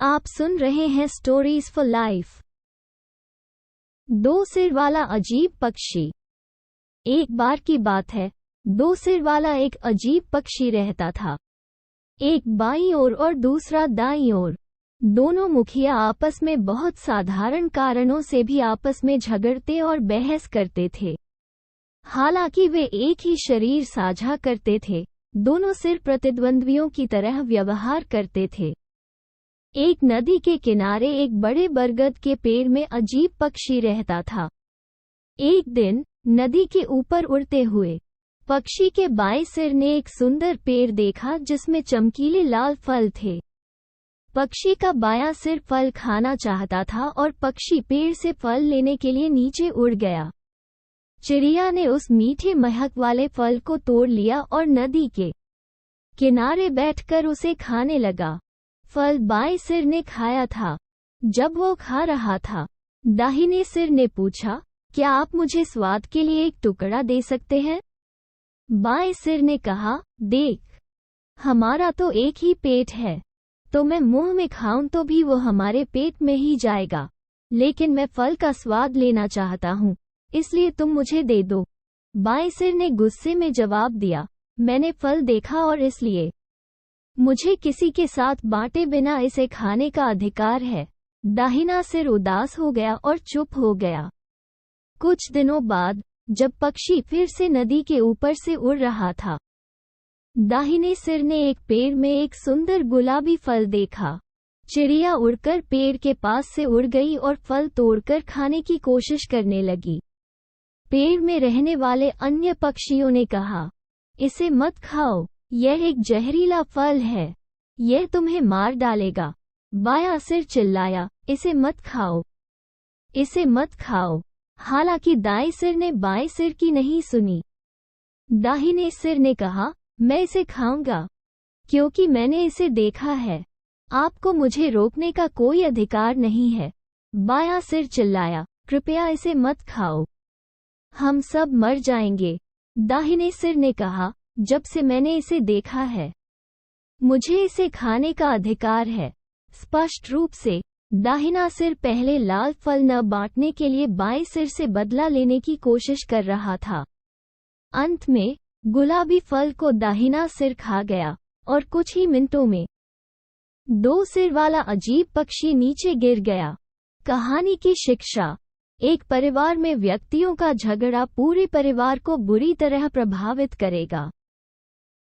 आप सुन रहे हैं स्टोरीज फॉर लाइफ। दो सिर वाला अजीब पक्षी। एक बार की बात है, दो सिर वाला एक अजीब पक्षी रहता था। एक बाईं ओर और दूसरा दाईं ओर। दोनों मुखिया आपस में बहुत साधारण कारणों से भी आपस में झगड़ते और बहस करते थे। हालांकि वे एक ही शरीर साझा करते थे, दोनों सिर प्रतिद्वंद्वियों की तरह व्यवहार करते थे। एक नदी के किनारे एक बड़े बरगद के पेड़ में अजीब पक्षी रहता था। एक दिन नदी के ऊपर उड़ते हुए पक्षी के बाएं सिर ने एक सुंदर पेड़ देखा जिसमें चमकीले लाल फल थे। पक्षी का बायां सिर फल खाना चाहता था और पक्षी पेड़ से फल लेने के लिए नीचे उड़ गया। चिड़िया ने उस मीठे महक वाले फल को तोड़ लिया और नदी के किनारे बैठकर उसे खाने लगा। फल बाएं सिर ने खाया था। जब वो खा रहा था, दाहिने सिर ने पूछा, क्या आप मुझे स्वाद के लिए एक टुकड़ा दे सकते हैं? बाएं सिर ने कहा, देख, हमारा तो एक ही पेट है, तो मैं मुंह में खाऊं तो भी वो हमारे पेट में ही जाएगा, लेकिन मैं फल का स्वाद लेना चाहता हूँ, इसलिए तुम मुझे दे दो। बाएं सिर ने गुस्से में जवाब दिया, मैंने फल देखा और इसलिए मुझे किसी के साथ बांटे बिना इसे खाने का अधिकार है। दाहिना सिर उदास हो गया और चुप हो गया। कुछ दिनों बाद जब पक्षी फिर से नदी के ऊपर से उड़ रहा था, दाहिने सिर ने एक पेड़ में एक सुंदर गुलाबी फल देखा। चिड़िया उड़कर पेड़ के पास से उड़ गई और फल तोड़कर खाने की कोशिश करने लगी। पेड़ में रहने वाले अन्य पक्षियों ने कहा, इसे मत खाओ, यह एक जहरीला फल है, यह तुम्हें मार डालेगा। बायां सिर चिल्लाया, इसे मत खाओ, इसे मत खाओ। हालांकि दाएं सिर ने बाएं सिर की नहीं सुनी। दाहिने सिर ने कहा, मैं इसे खाऊंगा, क्योंकि मैंने इसे देखा है। आपको मुझे रोकने का कोई अधिकार नहीं है। बायां सिर चिल्लाया, कृपया इसे मत खाओ, हम सब मर जाएंगे। दाहिने सिर ने कहा, जब से मैंने इसे देखा है, मुझे इसे खाने का अधिकार है। स्पष्ट रूप से दाहिना सिर पहले लाल फल न बांटने के लिए बाएं सिर से बदला लेने की कोशिश कर रहा था। अंत में गुलाबी फल को दाहिना सिर खा गया और कुछ ही मिनटों में दो सिर वाला अजीब पक्षी नीचे गिर गया। कहानी की शिक्षा। एक परिवार में व्यक्तियों का झगड़ा पूरे परिवार को बुरी तरह प्रभावित करेगा।